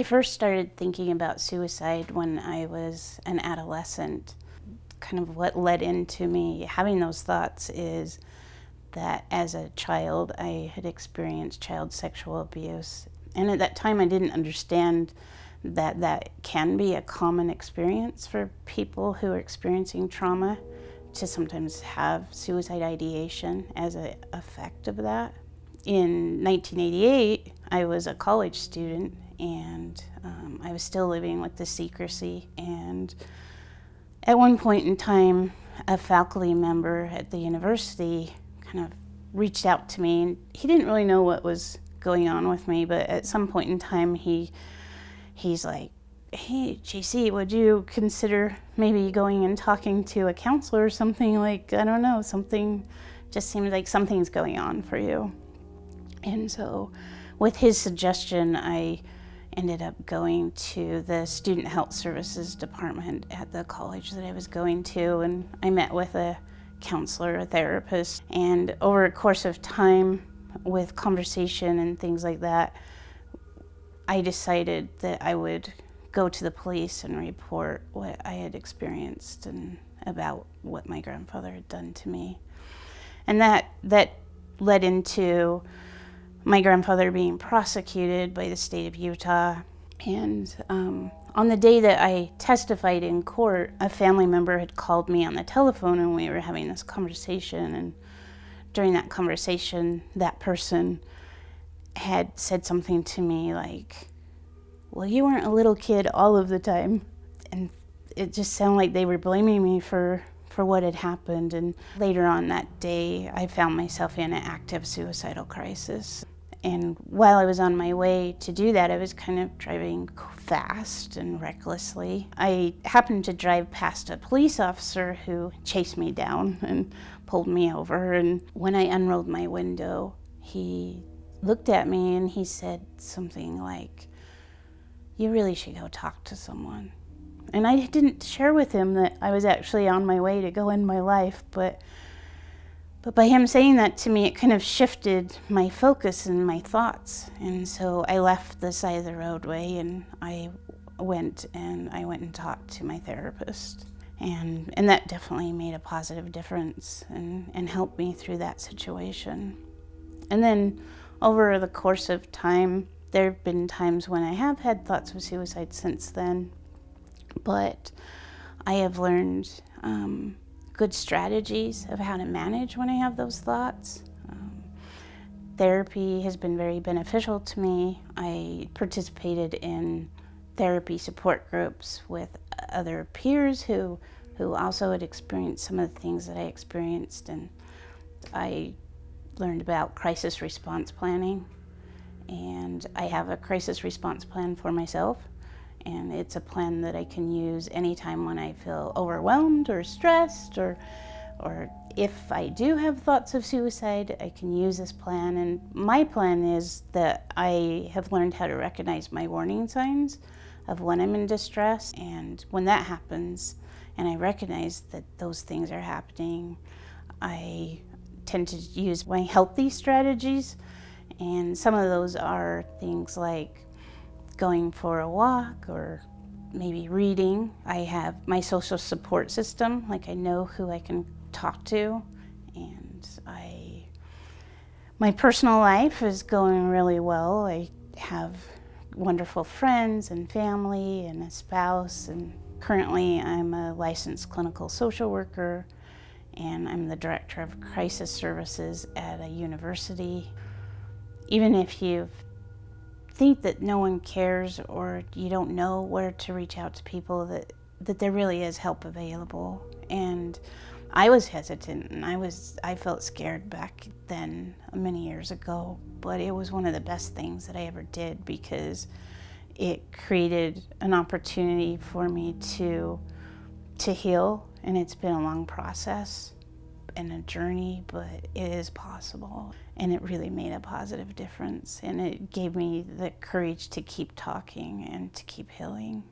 I first started thinking about suicide when I was an adolescent. Kind of what led into me having those thoughts is that as a child I had experienced child sexual abuse. And at that time I didn't understand that that can be a common experience for people who are experiencing trauma, to sometimes have suicide ideation as an effect of that. In 1988, I was a college student, and I was still living with the secrecy. And at one point in time, a faculty member at the university kind of reached out to me, and he didn't really know what was going on with me, but at some point in time, he's like, "Hey, JC, would you consider maybe going and talking to a counselor or something? Like, I don't know, something just seems like something's going on for you." And so with his suggestion, I ended up going to the Student Health Services department at the college that I was going to, and I met with a counselor, a therapist, and over a course of time with conversation and things like that, I decided that I would go to the police and report what I had experienced and about what my grandfather had done to me. And that led into my grandfather being prosecuted by the state of Utah. And on the day that I testified in court, a family member had called me on the telephone and we were having this conversation. And during that conversation, that person had said something to me like, "Well, you weren't a little kid all of the time." And it just sounded like they were blaming me for what had happened. And later on that day, I found myself in an active suicidal crisis. And while I was on my way to do that, I was kind of driving fast and recklessly. I happened to drive past a police officer who chased me down and pulled me over. And when I unrolled my window, he looked at me and he said something like, "You really should go talk to someone." And I didn't share with him that I was actually on my way to go end my life, but by him saying that to me, it kind of shifted my focus and my thoughts. And so I left the side of the roadway and I went and talked to my therapist. And that definitely made a positive difference and helped me through that situation. And then over the course of time, there have been times when I have had thoughts of suicide since then, but I have learned good strategies of how to manage when I have those thoughts. Therapy has been very beneficial to me. I participated in therapy support groups with other peers who also had experienced some of the things that I experienced, and I learned about crisis response planning. And I have a crisis response plan for myself, and it's a plan that I can use anytime when I feel overwhelmed or stressed, or if I do have thoughts of suicide, I can use this plan. And my plan is that I have learned how to recognize my warning signs of when I'm in distress, and when that happens and I recognize that those things are happening, I tend to use my healthy strategies. And some of those are things like going for a walk or maybe reading. I have my social support system, like I know who I can talk to. And my personal life is going really well. I have wonderful friends and family and a spouse. And currently I'm a licensed clinical social worker, and I'm the director of crisis services at a university. Even if you think that no one cares or you don't know where to reach out to people, that there really is help available. And I was hesitant and I felt scared back then many years ago, but it was one of the best things that I ever did, because it created an opportunity for me to heal. And it's been a long process and a journey, but it is possible, and it really made a positive difference, and it gave me the courage to keep talking and to keep healing.